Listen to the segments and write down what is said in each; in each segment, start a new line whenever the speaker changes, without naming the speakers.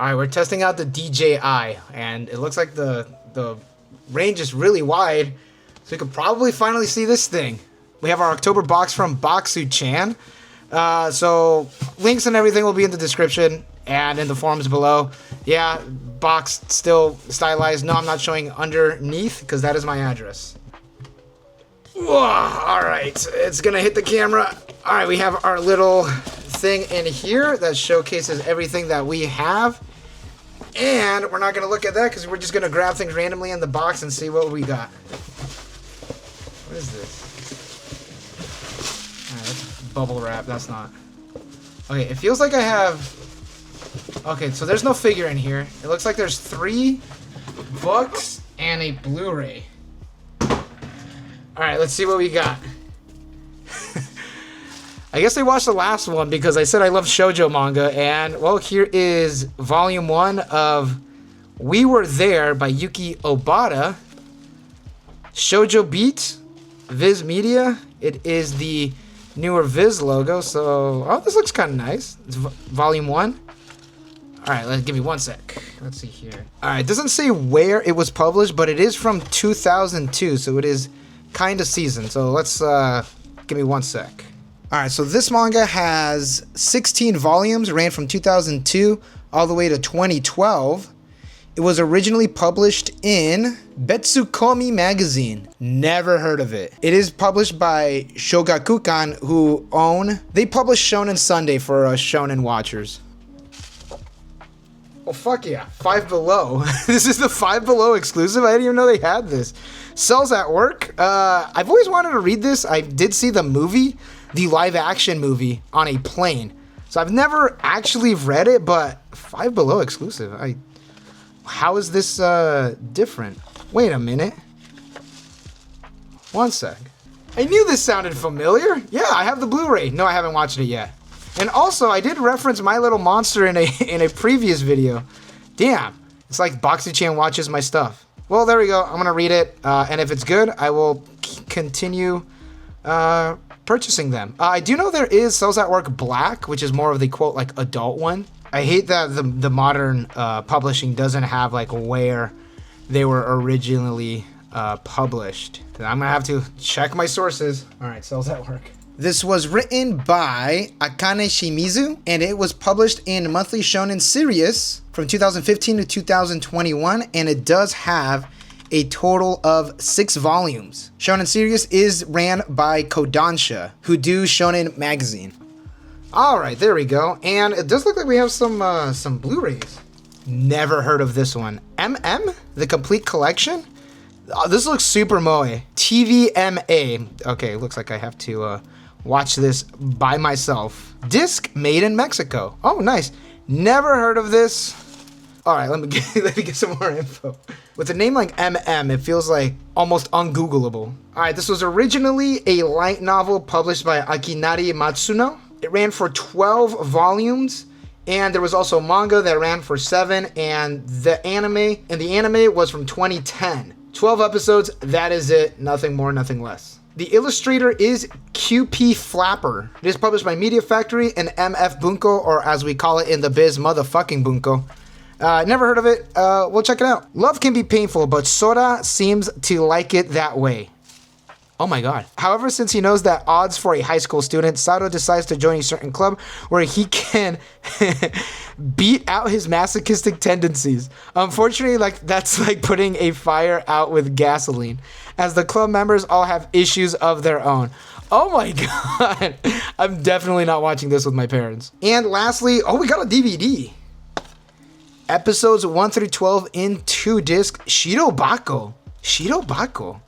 Alright, we're testing out the DJI, and it looks like the range is really wide, so we could probably finally see this thing. We have our October box from Boxuchan. So links and everything will be in the description and in the forums below. Yeah, box still stylized. No, I'm not showing underneath because that is my address. Whoa, all right, it's gonna hit the camera. All right, we have our little thing in here that showcases everything that we have. And we're not gonna look at that because we're just gonna grab things randomly in the box and see what we got. What is this? That's bubble wrap. That's not. Okay, it feels like I have. Okay, so there's no figure in here. It looks like there's 3 books and a Blu-ray. Alright, let's see what we got. I guess I watched the last one because I said I love shoujo manga, and well, here is volume 1 of We Were There by Yuki Obata. Shoujo Beat, Viz Media. It is the newer Viz logo, so oh, this looks kind of nice. It's volume 1. Alright, give me 1 sec. Let's see here. Alright, doesn't say where it was published, but it is from 2002, so it is kind of seasoned. So let's give me 1 sec. Alright, so this manga has 16 volumes, ran from 2002 all the way to 2012. It was originally published in Betsukomi magazine. Never heard of it. It is published by Shogakukan, who they publish Shonen Sunday for Shonen watchers. Oh, fuck yeah. 5 Below. This is the 5 Below exclusive? I didn't even know they had this. Sells at work. I've always wanted to read this. I did see the movie, the live action movie, on a plane. So I've never actually read it, but 5 Below exclusive. How is this different? Wait a minute. 1 sec. I knew this sounded familiar. Yeah, I have the Blu-ray. No, I haven't watched it yet. And also, I did reference My Little Monster in a previous video. Damn, it's like Boxuchan watches my stuff. Well, there we go. I'm gonna read it, and if it's good, I will continue purchasing them. I do know there is Sells at Work Black, which is more of the quote like adult one. I hate that the modern publishing doesn't have like where they were originally published. I'm gonna have to check my sources. All right, Sells at Work. This was written by Akane Shimizu, and it was published in Monthly Shonen Sirius from 2015 to 2021, and it does have a total of 6 volumes. Shonen Sirius is ran by Kodansha, who do Shonen Magazine. Alright, there we go, and it does look like we have some Blu-rays. Never heard of this one. MM? The Complete Collection? Oh, this looks super moe. TVMA. Okay, looks like I have to watch this by myself. Disc made in Mexico. Oh, nice. Never heard of this. All right, let me get some more info. With a name like MM, it feels like almost ungoogleable. All right, this was originally a light novel published by Akinari Matsuno. It ran for 12 volumes, and there was also manga that ran for 7, and the anime was from 2010. 12 episodes, that is it. Nothing more, nothing less. The illustrator is QP Flapper. It is published by Media Factory and MF Bunko, or as we call it in the biz, motherfucking Bunko. Never heard of it. We'll check it out. Love can be painful, but Sora seems to like it that way. Oh my god. However, since he knows that odds for a high school student, Sato decides to join a certain club where he can beat out his masochistic tendencies. Unfortunately, that's like putting a fire out with gasoline, as the club members all have issues of their own. Oh my god. I'm definitely not watching this with my parents. And lastly, oh, we got a DVD. Episodes 1 through 12 in 2 disc. Shirobako. Shirobako.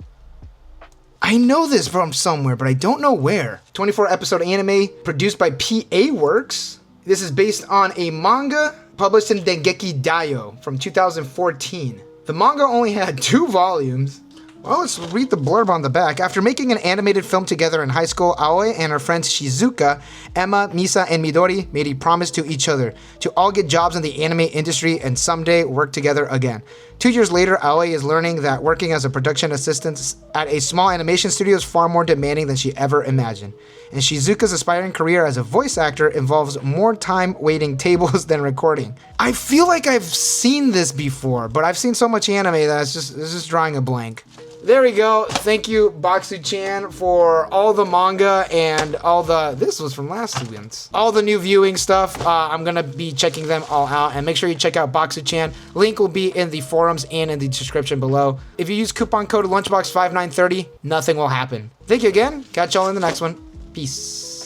I know this from somewhere, but I don't know where. 24 episode anime produced by PA Works. This is based on a manga published in Dengeki Daio from 2014. The manga only had 2 volumes. Well, let's read the blurb on the back. After making an animated film together in high school, Aoi and her friends Shizuka, Emma, Misa, and Midori made a promise to each other to all get jobs in the anime industry and someday work together again. 2 years later, Aoi is learning that working as a production assistant at a small animation studio is far more demanding than she ever imagined. And Shizuka's aspiring career as a voice actor involves more time waiting tables than recording. I feel like I've seen this before, but I've seen so much anime that it's just drawing a blank. There we go. Thank you, Boxuchan, for all the manga and all the... This was from last weekend. All the new viewing stuff. I'm going to be checking them all out. And make sure you check out Boxuchan. Link will be in the forums and in the description below. If you use coupon code Lunchbox5930, nothing will happen. Thank you again. Catch y'all in the next one. Peace.